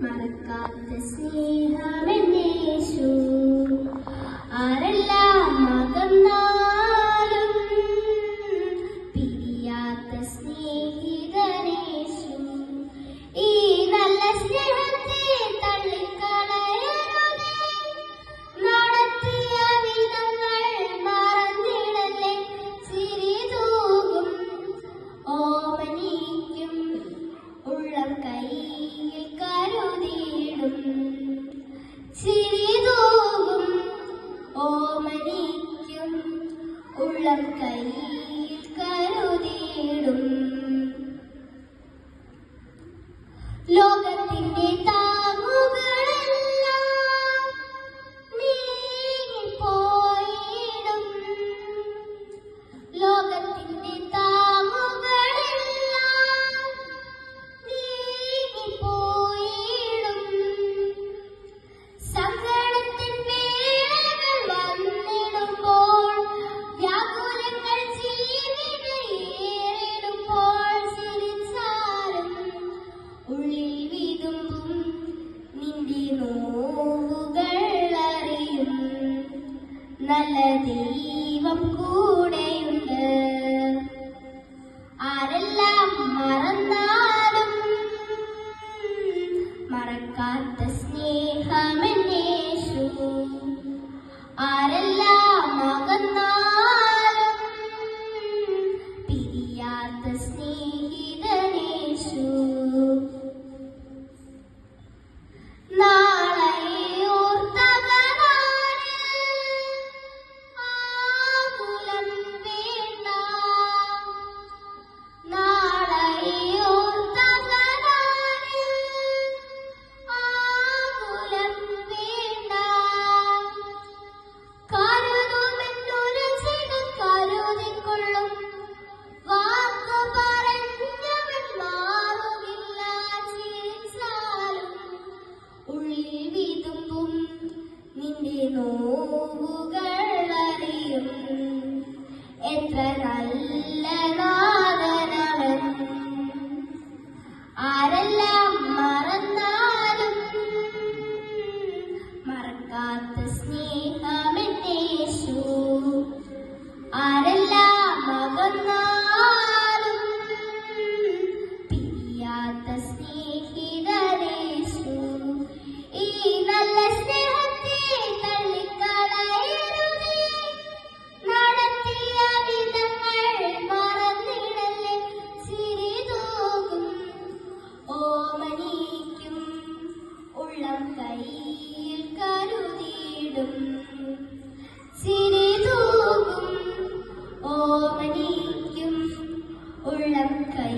മറക്കാത്ത സ്നേഹമെന്നേശു ആരെല്ലാം അകന്നാലും പിരിയാത്ത സ്നേഹിതനേശു ഈ നല്ല സ്നേഹത്തെ തള്ളിക്കളയരുതേ നടത്തിയ വിധങ്ങൾ മറന്നിടല്ലേ ചിരി തൂകും ഓമനിക്കും ഉള്ളം കൈയിൽ കരുതിയിടും ചിരി തൂകും ഓമനിക്കും ഉള്ളം കൈയിൽ കരുതിയിടും ലോകത്തിന്റെ താങ്ങുകളെല്ലാം നീങ്ങിപ്പോയിടും ലോകത്തിന്റെ താങ്ങുകളെല്ലാം നീങ്ങിപ്പോയിടും സങ്കടത്തിൻ വേളകൾ വന്നിടുമ്പോൾ വ്യാകുലങ്ങൾ ജീവിതയേറിടുമ്പോൾ ചിരിച്ചാലും ഉള്ളിൽ വിതുമ്പും നിന്റെ നോവുകൾ അറിയും നല്ല ദൈവം കൂടെയുണ്ട് ആരെല്ലാം മറന്നാലും മറക്കാത്ത സ്നേഹമെന്നേശു ആരെല്ലാം അകന്നാലും പിരിയാത്ത സ്നേഹിതനേശു നിന്റെ നോവുകൾ അറിയും എത്ര നല്ല നാഥനവൻ ആരെല്ലാം മറന്നാലും മറക്കാത്ത സ്നേഹമെന്നേശു ആരെല്ലാം അകന്നാലും പിരിയാത്ത സ്നേഹിതനേശു ഈ നല്ല സ്നേഹത്തെ തള്ളിക്കളയരുതേ നടത്തിയ വിധങ്ങൾ മറന്നിടല്ലേ ചിരി തൂകും ഓമനിക്കും ഉള്ളം കൈയിൽ കരുതിയിടും ചിരി തൂകും ഓമനിക്കും ഉള്ളം കൈ